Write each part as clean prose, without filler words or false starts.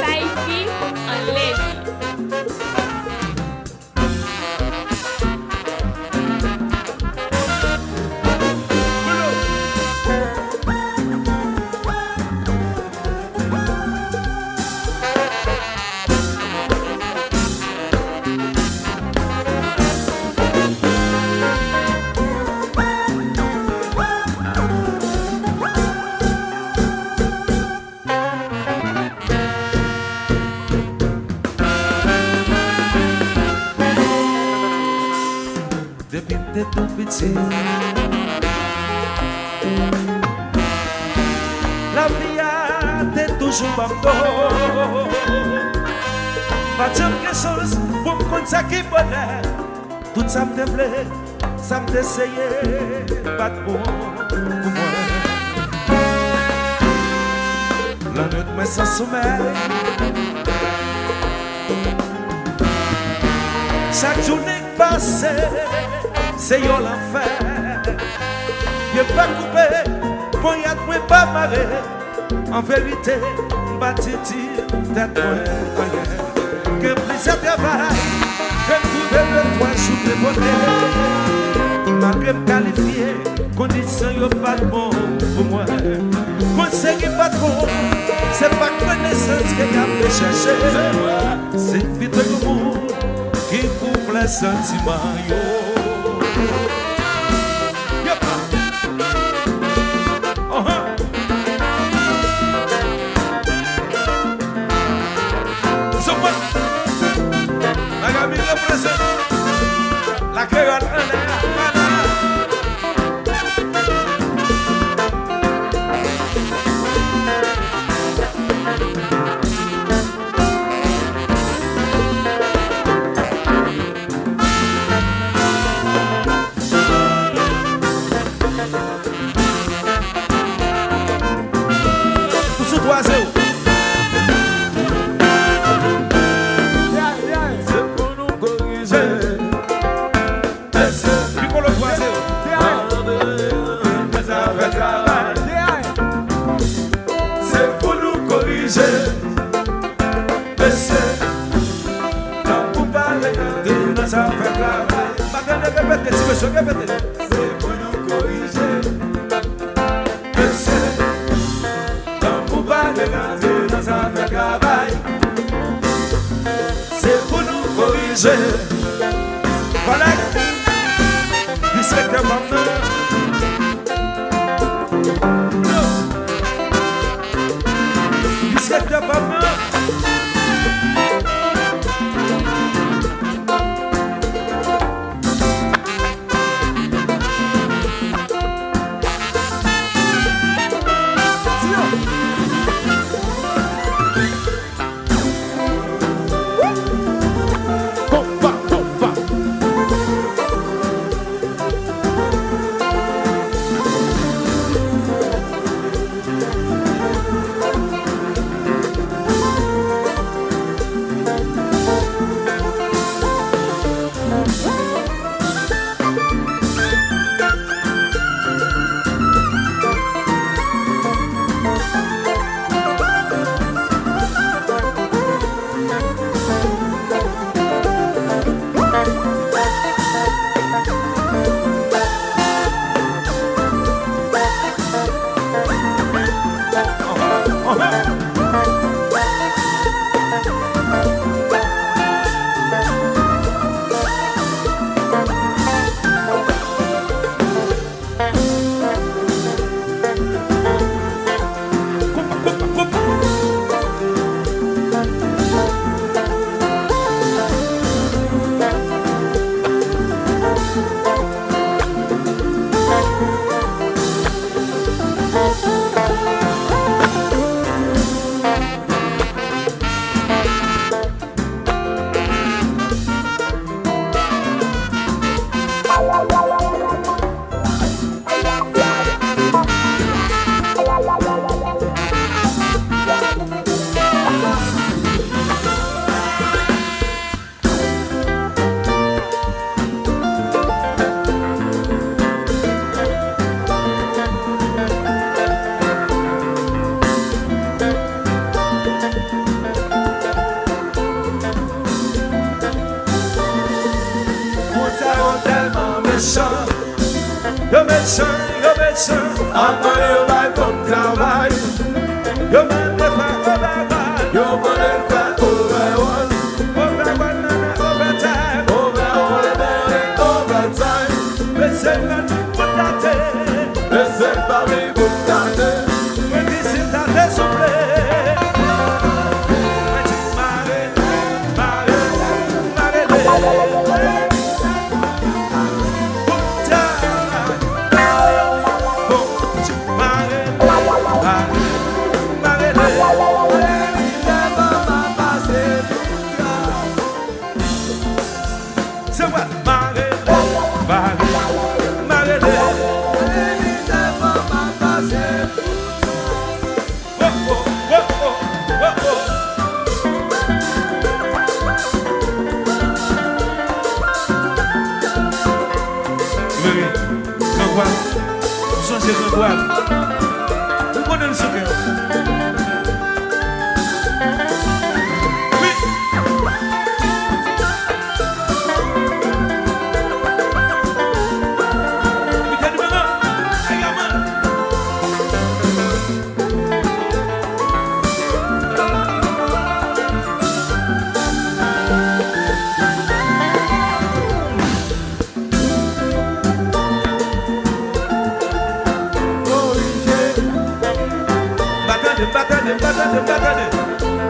Haïti en Lévi. Depuis que t'es tout petit, la vie a t'es toujours encore. Pas de quelque chose pour me compter ça qui bonheur. Tout ça me plaît, ça me essayé, pas de bon pour moi. La nuit mais sans sommeil, chaque journée passée, c'est yon l'enfer. Je pas coupé, poignard moi pas marré. En vérité, bâti-ti, tête moi que plaisir travail, que trouver le toit sous les bonheurs. Malgré me qualifier, condition yon pas bon pour moi. Conseil pas trop, c'est pas connaissance que y'a fait chercher. C'est vite le monde qui coupe les sentiments yo. La créole en l'air. Pour ce 3-0. C'est pour nous corriger. Dans un fait travail. C'est pour nous corriger. Voilà. Disrespect maintenant. Disrespect maintenant. yo méchant, Après yo va comme travail, yo m'en défend, yo va le faire overall, overtime, overtime. mais c'est la pour tâter, Laissez parler pour tâter. mais d'ici t'as dessoufflé.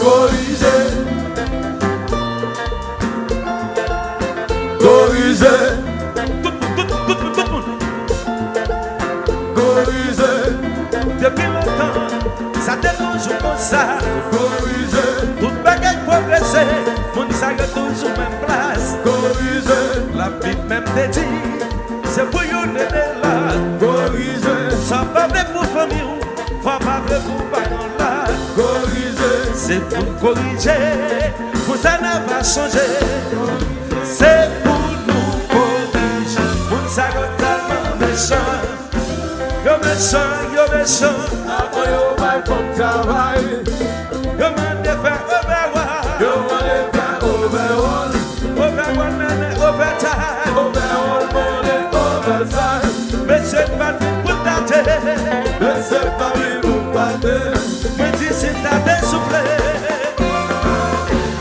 Korije, Korije, Korije, depuis longtemps, ça te toujours comme ça. Korije, Tout bagaille progressé, mon ça est toujours même place. Korije, La Bible même te dit, c'est pour yon de là. Korije, Ça pas vrai pour famille, faut pas vrai pour parents là. Korije, C'est pour corriger, pour ça n'a pas changé. C'est pour nous corriger, pour ça que tellement méchant. Yo méchant, yo méchant, après yo va comme travail, yo m'en défait overall. yo va le faire overall, Overall, overtime. overtime. Mais c'est pas pour tâter, Laissez parler pour tâter. mais dis si t'as dessoufflé.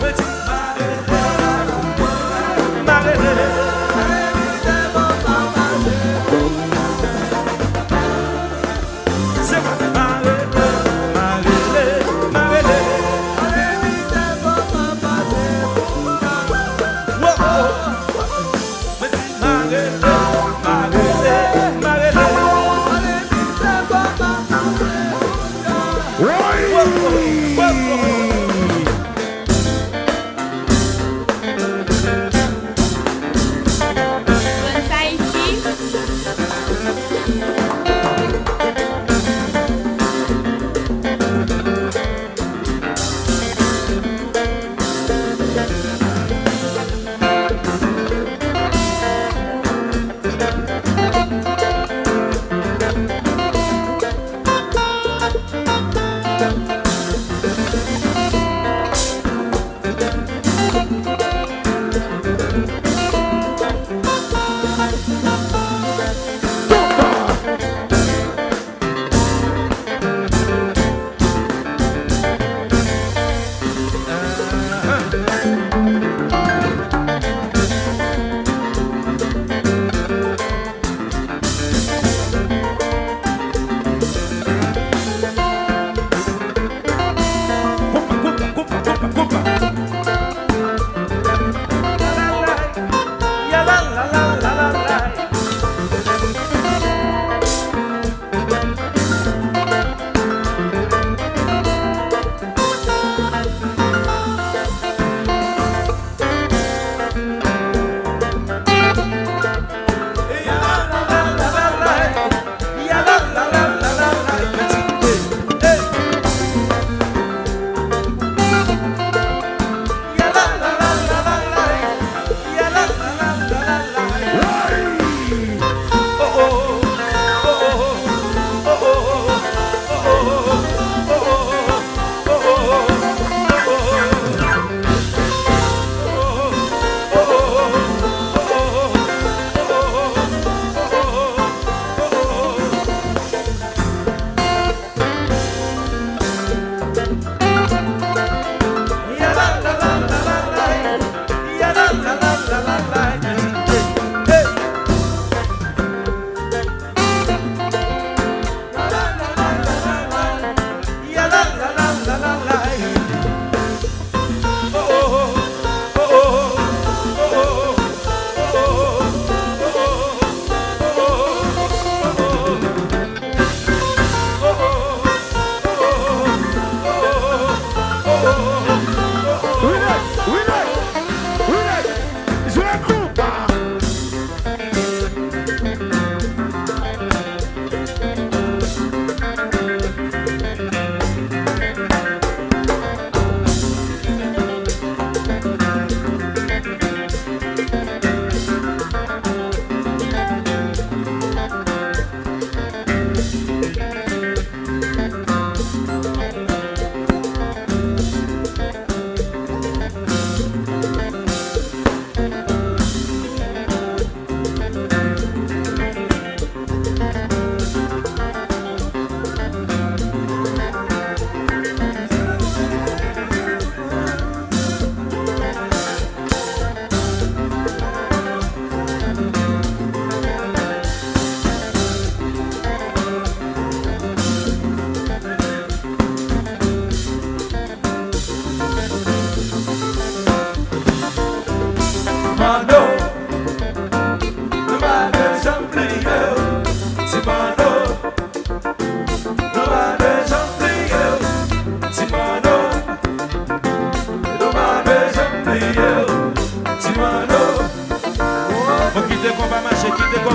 Mais dis marrer, c'est pas marrer. Wow, mais dis marrer. Bonne Haïti.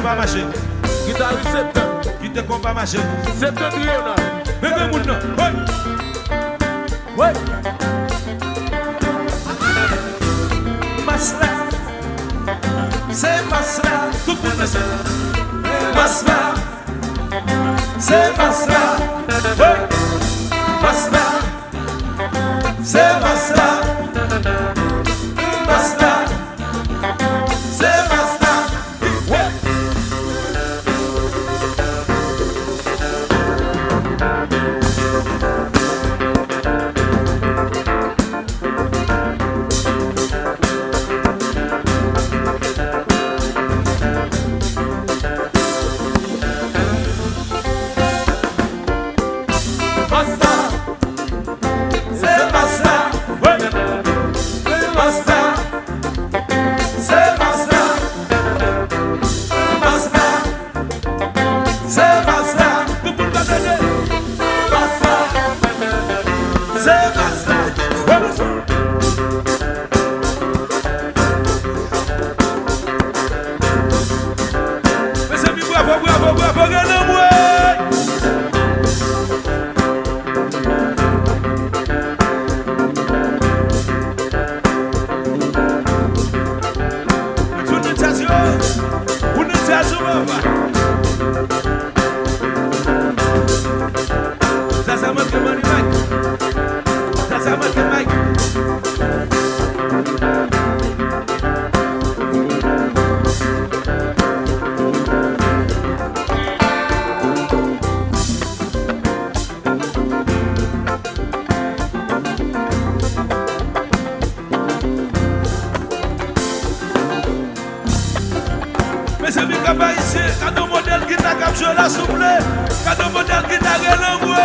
Konpa marché. Guitariste septembre. Qui te Konpa marché. Septentrional. Mais que moun non. Ouais. Masla. C'est Masla. Tout le monde sait. Masla. C'est Masla. Ouais. Masla. C'est Masla. Masla. C'est Masla. Ouais. C'est lui qui a pas ici, cadeau modèle qui t'a capturé la souple, cadeau modèle qui t'a relangoué.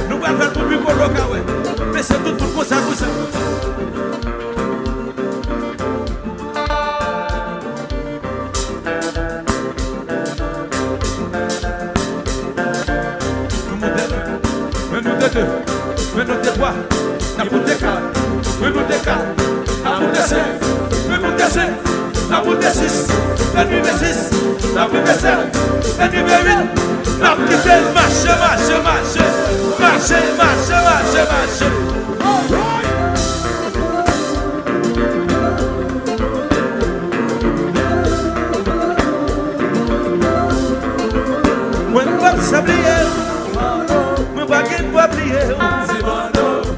Nous allons faire tout le monde, mais c'est tout pour ça. Mais nous trois, la boule de cas, mais nous décalons, la boule de 5, mais nous descendons, la boule de 6, la nuit de 6, la boule de 7, la nuit de 8, la boule de 7, marche. Moi, pas sablier, moi, pas qu'il doit oublier.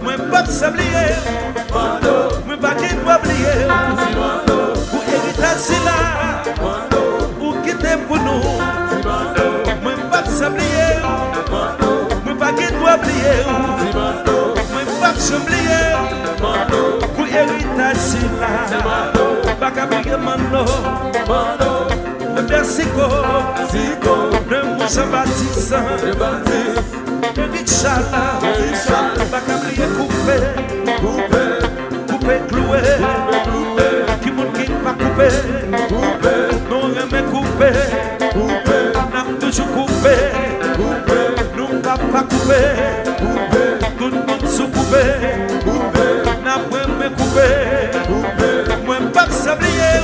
Moi, pas sablier, moi, pas qu'il doit oublier. Pour hériter cela, pour quitter pour nous. Moi, pas sablier, moi, pas qu'il doit oublier. Moi, pas oublier, pour hériter cela. Pas qu'à oublier mon merci de mon Jean-Baptiste, de Richard, pas qu'à oublier couper, clouer, qui monte qui pas couper, non remet couper, n'a toujours coupé, nous pas couper, tout le monde se couper. coupé. Moi pas s'oublier.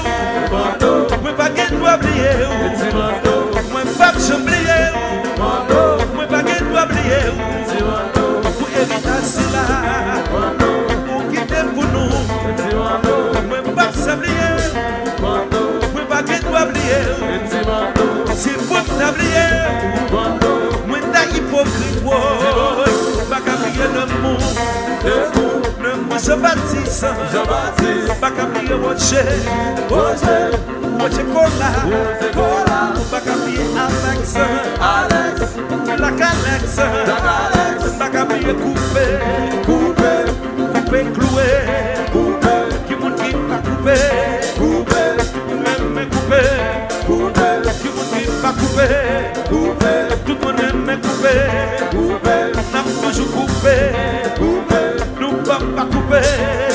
Moi pas qu'elle doit oublier. Moi pas s'oublier. Moi pas qu'elle doit oublier. Pour éviter cela. Pour quitter pour nous. Moi pas s'oublier. Moi pas qu'elle doit oublier. Si vous t'oubliez. Moi t'as hypocrite. Pas qu'à oublier le monde. Le mot je bâtisse. Pas qu'à oublier Roger. Roger Cola. Pas qu'à oublier Alex. La Alex. Pas qu'à oublier Coupé, cloué. Qui monte qui pas coupé. Même coupé. Qui monte qui pas coupé. Tout le monde aime coupé. N'a toujours coupé. Nous pas couper.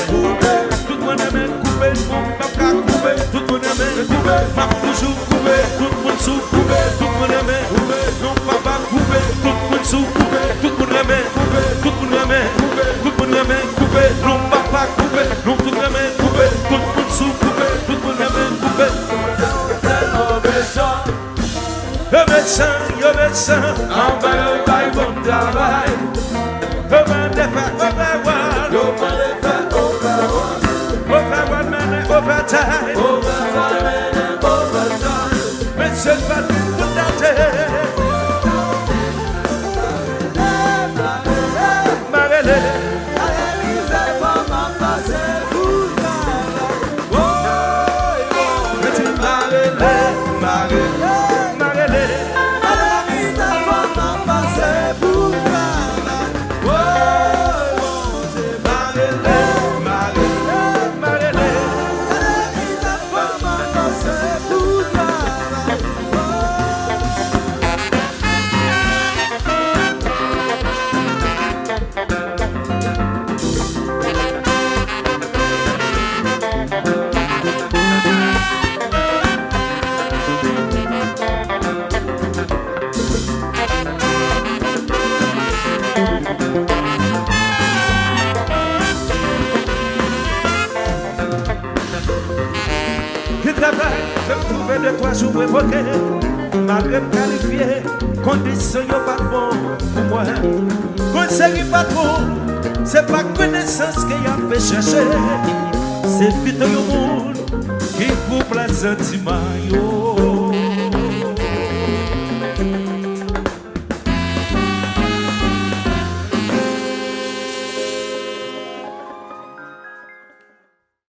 Tout le monde aime couper. On pas couper. Tout le monde aime couper. M'a toujours coupé. Tout le monde sous coupé. Tout le monde aime couper. Non pas couper. Tout le monde sous coupé. Tout le monde aime couper. Tout le monde aime couper. Tout le monde aime couper. Non pas couper. Non tout le monde aime couper. Tout le monde sous coupé. Tout le monde aime couper. Yo médecin, en bas le bail bon travail. Overtime. Mais c'est pas tout à terre. Marele. Je me trouvais de 3 jours évoqués. Malgré me qualifier, condition yo pas bon pour moi. Conseil pas trop, c'est pas connaissance qu'il y a fait chercher. C'est plutôt le monde qui coupe la sentiment yo.